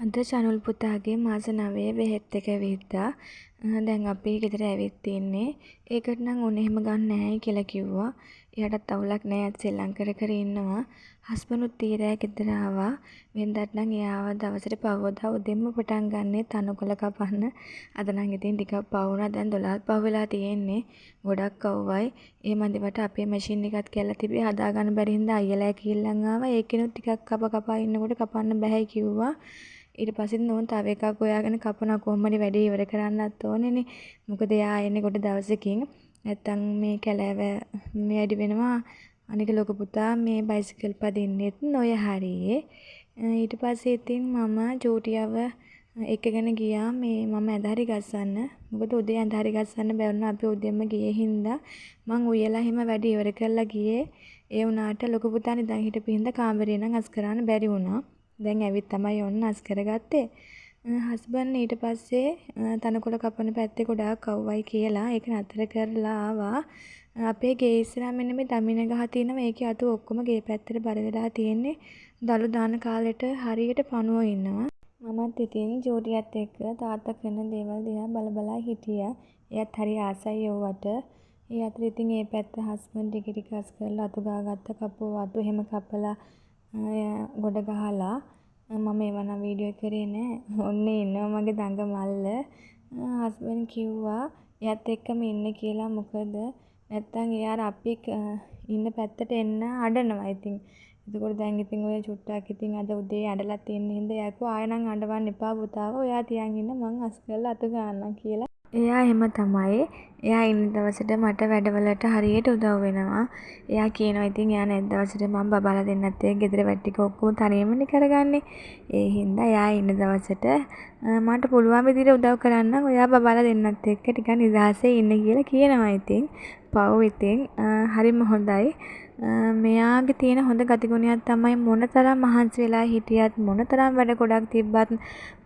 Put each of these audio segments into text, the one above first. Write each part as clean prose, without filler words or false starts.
අද චනුල් පුතාගේ මාස 9 බෙහෙත් එක ඇවිද්දා. දැන් අපි ගෙදර ඇවිත් ඉන්නේ. ඒකට නම් උන් එහෙම ගන්න නැහැයි කියලා කිව්වා. එයාටත් අවුලක් නැහැ. එයාත් සෙල්ලම් කර කර ඉන්නවා. හස්බන්ඩ්ුත් ඊරෑ ගෙදර ආවා. වෙනදාට නම් එයාව දවසට පහුවදා උදෙන්ම පටන් ගන්නේ තනකොළ කපන්න. අද නම් ඉතින් ටිකක් පහ වුණා. දැන් 12ක් පහ වෙලා තියෙන්නේ. ගොඩක් අවුවයි. ඒ මන්දිවට අපේ මැෂින් එකත් කියලා තිබේ හදා ගන්න බැරි හින්දා අයියලා කිල්ලන් ආවා. ඒකිනුත් ටිකක් කපා ඉන්නකොට කපන්න බැහැයි කිව්වා. ඊට පස්සෙත් නෝන් තව එකක් හොයාගෙන කපනවා කොහොම හරි වැඩේ ඉවර කරන්නත් ඕනේනේ. මොකද එයා එන්නේ කොට දවසකින්. නැත්තම් මේ කැලෑව වැඩි වෙනවා. අනික ලොකු පුතා මේ බයිසිකල් පදින්නෙත් ඔය හරියේ. ඊට පස්සේ ඉතින් මම චූටියව එකගෙන ගියා මේ මම ඇඳ හරි ගස්සන්න. මොකද උදේ ඇඳ හරි ගස්සන්න බැරුණා අපි උදෙන්ම ගියේ හින්දා මං උයලා හිම වැඩ ඉවර කරලා ගියේ. ඒ වුණාට ලොකු පුතා නිදන් හිටපු හින්දා කාමරේ නම් අස් කරන්න බැරි වුණා. දැන් ඇවිත් තමයි ඔන්න අස් කරගත්තේ. හස්බන්ඩ් ඊට පස්සේ තනකොළ කපන පැත්තේ ගොඩාක් අවුවයි කියලා ඒක නතර කරලා ආවා. අපේ ගේ ඉස්සරහා මෙන්න මේ දමින ගහ තියෙනවා. ඒකේ අතු ඔක්කොම ගේ පැත්තට බර වෙලා තියෙන්නේ. දළු දාන කාලෙට හරියට පණුවෝ ඉන්නවා. මමත් ඉතින් ජෝඩියත් එක්ක තාත්තා කරන දේවල් දිහා බල හිටියා. එයාත් හරි ආසයි යවුවට. ඒ අතර ඉතින් මේ පැත්ත හස්බන්ඩ් ටික අස් කරලා අතු ගාගත්ත කපුව අතු එහෙම කපලා ගොඩ ගහලා මම ඒව නම් වීඩියෝ කරේ නෑ. ඔන්නේ ඉන්නවා මගේ දඟ මල්ල. හස්බන්ඩ් කිව්වා එයාත් එක්කම ඉන්න කියලා. මොකද නැත්තම් එයා අපි ඉන්න පැත්තට එන්න අඬනවා ඉතින්. එතකොට දැන් ඉතින් ඔය චුට්ටක් ඉතින් අද උදේ අඬලා තියෙන හින්දා එයා කිව්වා ආයෙ නම් අඬවන්න එපා පුතාව. ඔයා තියන් ඉන්න මං අස් කරලා අතු ගන්නම් කියලා. එයා එහෙම තමයි. එයා ඉන්න දවසට මට වැඩවලට හරියට උදව් වෙනවා. එයා කියනවා ඉතින් එයා නැත් දවසට මම බබාලා දෙන්නත් එක්ක ගෙදර වැඩ ටික ඔක්කොම තනියමනේ කරගන්නේ. ඒ හින්දා එයා ඉන්න දවසට මට පුළුවන් විදිහට උදව් කරන්නම්. ඔයා බබාලා දෙන්නත් එක්ක ටිකක් නිදහසේ ඉන්න කියලා කියනවා ඉතින්. පව් ඉතින් හරිම හොඳයි. මෙයාගේ තියෙන හොඳ ගතිගුණයක් තමයි මොනතරම් මහන්සි වෙලා හිටියත් මොනතරම් වැඩ ගොඩක් තිබ්බත්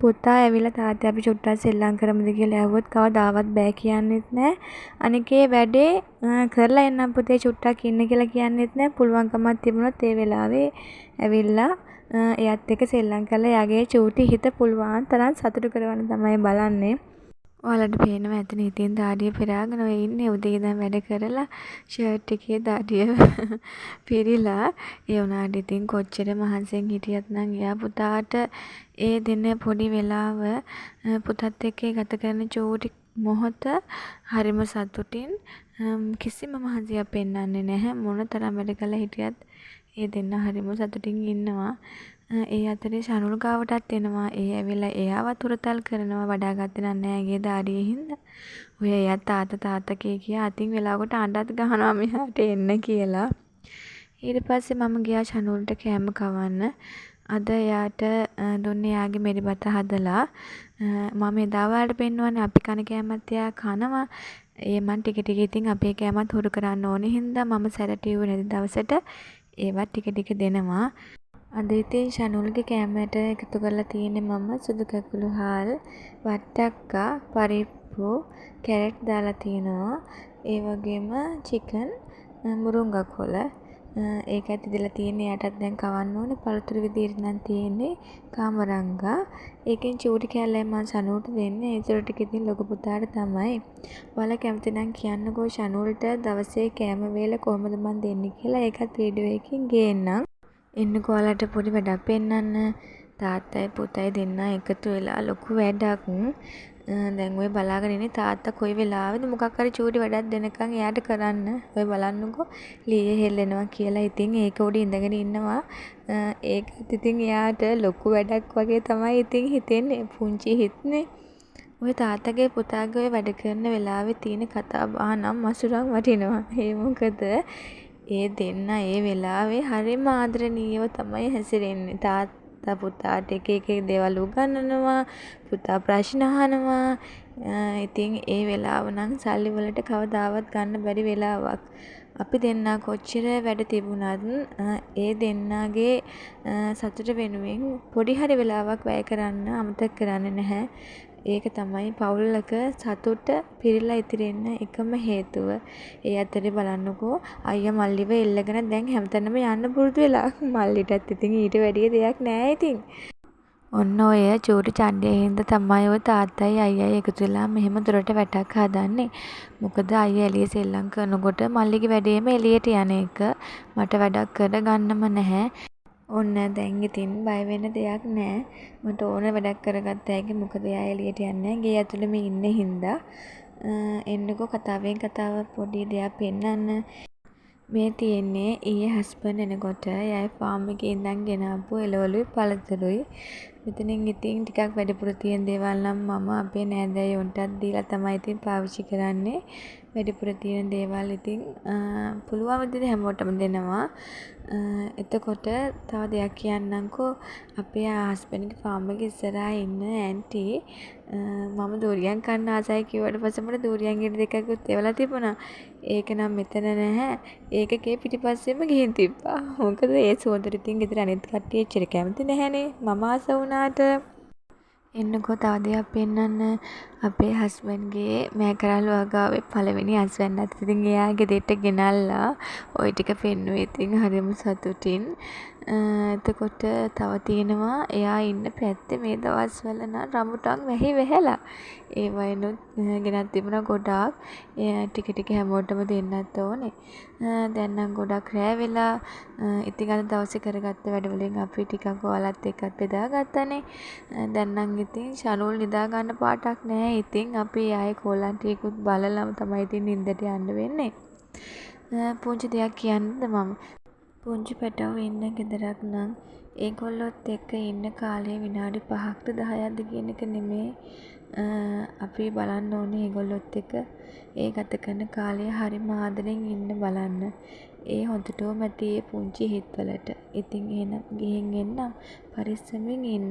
පුතා ඇවිල්ලා තාත්තේ අපි චුට්ටක් සෙල්ලම් කරමුද කියලා ඇහුවොත් කවදාවත් බෑ කියන්නෙත් නෑ. අනිකේ වැඩේ කරලා එන්නම් පුතේ චුට්ටක් ඉන්න කියලා කියන්නෙත් නෑ. පුළුවන්කමක් තිබුණොත් ඒ වෙලාවේ ඇවිල්ලා එයාත් එක්ක සෙල්ලම් කරලා එයාගේ චූටි හිත පුළුවන් තරම් සතුටු කරවන්න තමයි බලන්නේ. ඔයාලට පේනවා ඇතිනේ ඉතින් දාඩිය පෙරාගෙන ඔය ඉන්නේ උදේ ඉඳන් වැඩ කරලා ෂර්ට් එකේ දාඩිය පිරීලා. ඒ වුණාට ඉතින් කොච්චර මහන්සියෙන් හිටියත් නම් එයා පුතාට ඒ දින පොඩි වෙලාව පුතත් එක්ක ගත කරන චූටි මොහොත හරිම සතුටින් කිසිම මහන්සියක් පෙන්වන්නේ නැහැ. මොනතරම් වැඩ කළා හිටියත් ඒ දෙන්න හරිම සතුටින් ඉන්නවා. ඒ අතරේ ශනුල් ගාවටත් එනවා. ඒ ඇවිල්ලා එයාව තුරතල් කරනවා. වඩාගත්තේ නැහැ ඇගේ දාඩියේ හින්දා. ඔය එයා තාත්තා කියා අතින් වෙලාවකට අඬත් ගහනවා මෙහාට එන්න කියලා. ඊට පස්සේ මම ගියා ශනුල්ට කෑම කවන්න. අද එයාට දුන්නේ එයාගේ මෙරිබත හදලා. මම එදා වලට පෙන්වන්නේ අපි කන කෑමත් එයා කනවා. ඒ මන් ටික ඉතින් අපේ කෑමත් හුරු කරන්න ඕනේ හින්දා මම සැරටිව් නැති දවසට ඒවත් ටික දෙනවා. අද ඉතින් ශනුල්ගේ කෑමට එකතු කරලා තියෙන්නේ මම සුදු කැකුළු හාල්, වට්ටක්කා, පරිප්පු, කැරට් දාලා තියෙනවා. ඒ වගේම චිකන්, මුරුංගා කොළ. ඒකත් ඉදලා තියෙන්නේ යටත් දැන් කවන්න ඕනේ. පළතුරු විදියට නම් තියෙන්නේ කාමරංගා. ඒකෙන් චූටි කෑල්ලයි මම ශනුල්ට දෙන්නේ. ඒතර ටික ඉතින් ලොකු පුතාට තමයි. ඔයාලා කැමති නම් කියන්නකෝ ශනුල්ට දවසේ කෑම වේල කොහොමද මම දෙන්නේ කියලා. ඒකත් වීඩියෝ එකකින් ගේන්නම්. එන්නකෝ ඔයාලට පොඩි වැඩක් පෙන්නන්න. තාත්තයි පුතයි දෙන්න එකතු වෙලා ලොකු වැඩක්. දැන් ඔය බලාගෙන ඉන්නේ තාත්තා කොයි වෙලාවෙද මොකක් හරි චූටි වැඩක් දෙනකන් එයාට කරන්න. ඔය බලන්නකෝ ලීය හෙල්ලෙනවා කියලා. ඉතින් ඒක උඩ ඉඳගෙන ඉන්නවා. ඒකත් ඉතින් එයාට ලොකු වැඩක් වගේ තමයි ඉතින් හිතෙන්නේ. පුංචි හිතනේ. ඔය තාත්තගේ පුතාගේ ඔය වැඩ කරන වෙලාවේ තියෙන කතා බහ නම් මසුරන් වටිනවා. ඒ මොකද ඒ දෙන්න ඒ වෙලාවේ හරිම ආදරණීයව තමයි හැසිරෙන්නේ. තාත්තා පුතාට එක දේවල් උගන්වනවා. පුතා ප්‍රශ්න අහනවා. ඉතින් ඒ වෙලාව නම් සල්ලි වලට කවදාවත් ගන්න බැරි වෙලාවක්. අපි දෙන්නා කොච්චර වැඩ තිබුණත් ඒ දෙන්නාගේ සතුට වෙනුවෙන් පොඩි හරි වෙලාවක් වැය කරන්න අමතක කරන්නේ නැහැ. ඒක තමයි පවුලක සතුට පිරීලා ඉතිරෙන්න එකම හේතුව. ඒ අතරේ බලන්නකෝ අයියා මල්ලිව එල්ලගෙන දැන් හැමතැනම යන්න පුරුදු වෙලා. මල්ලිටත් ඉතින් ඊට වැඩිය දෙයක් නෑ ඉතින්. ඔන්න ඔය චූටි චණ්ඩිය හින්දා තමයි ඔය තාත්තයි අයියයි එකතු වෙලා මෙහෙම දොරට වැටක් හදන්නේ. මොකද අයියා එළියේ සෙල්ලම් කරනකොට මල්ලිගේ වැඩේම එළියට යන එක. මට වැඩක් කරගන්නම නැහැ. ඔන්න දැන් ඉතින් බය වෙන්න දෙයක් නෑ. මට ඕන වැඩක් කරගත්ත හැකි. මොකද එයා එළියට යන්නේ නෑ. ගේ ඇතුළෙම ඉන්න හින්දා. එන්නකෝ කතාවෙන් කතාව පොඩි දෙයක් පෙන්නන්න. මේ තියෙන්නේ ඊයේ හස්බන්ඩ් එනකොට එයාගේ ෆාම් එකේ ඉඳන් ගෙනාපු එළවලුයි පළතුරුයි. මෙතනින් ඉතින් ටිකක් වැඩිපුර තියෙන දේවල් නම් මම අපේ නෑදෑයොන්ටත් දීලා තමයි ඉතින් පාවිච්චි කරන්නේ. වැඩිපුර තියෙන දේවල් ඉතින් පුළුවන් විදිහට හැමෝටම දෙනවා. එතකොට තව දෙයක් කියන්නම්කෝ. අපේ හස්බන්ඩ්ගේ ෆාම් එකේ ඉස්සරහා ඉන්න ඇන්ටි මම දූරියන් කන්න ආසයි කිව්වට පස්සේ මට දූරියන් ගෙඩි දෙකකුත් එවලා තිබුණා. ඒක නම් මෙතන නැහැ. ඒක ගේ පිටිපස්සෙම ගිහින් තිබ්බා. මොකද ඒ සුවඳට ඉතින් ගෙදර අනිත් කට්ටිය එච්චර කැමති නැහැනේ. මම ආස වුණාට. එන්නකෝ තව දෙයක් පෙන්නන්න. අපේ හස්බන්ඩ්ගේ මෑකරල් වගාවේ පළවෙනි හස්බන්ඩ්ත් ඉතින් එයා ගෙදරට ගෙනල්ලා ওই ටික පෙන්නුවේ ඉතින් හරිම සතුටින්. එතකොට තව තියෙනවා එයා ඉන්න පැත්තේ මේ දවස්වල නම් රඹුටන් වැහි වැහැලා. ඒවයිනුත් ගෙනත් තිබුණා ගොඩාක්. ටික ටික හැමෝටම දෙන්නත් ඕනේ. දැන් නම් ගොඩක් රෑ වෙලා. ඉතින් අද දවසේ කරගත්ත වැඩවලින් අපි ටිකක් ඔයාලත් එක්කත් බෙදාගත්තානේ. දැන් නම් ඉතින් ෂනුල් නිදා ගන්න පාටක් නැහැ. ඉතින් අපි ආයේ කෝලම් ටිකකුත් බලලම තමයි ඉතින් නිින්දට යන්න වෙන්නේ. පුංචි දෙයක් කියන්නද මම? පුංචි පැටවෝ ඉන්න ගෙදරක් නම් ඒගොල්ලොත් එක්ක ඉන්න කාලය විනාඩි 5ක්ද 10ක්ද කියන එක නෙමේ. අපි බලන්න ඕනේ ඒගොල්ලොත් එක්ක ඒ ගත කරන කාලය හරිම ආදරෙන් ඉන්න බලන්න. ඒ හොඳටම ඇති ඒ පුංචි හිත්වලට. ඉතින් එහෙනම් ගිහින් එන්නම්. පරිස්සමෙන් ඉන්න.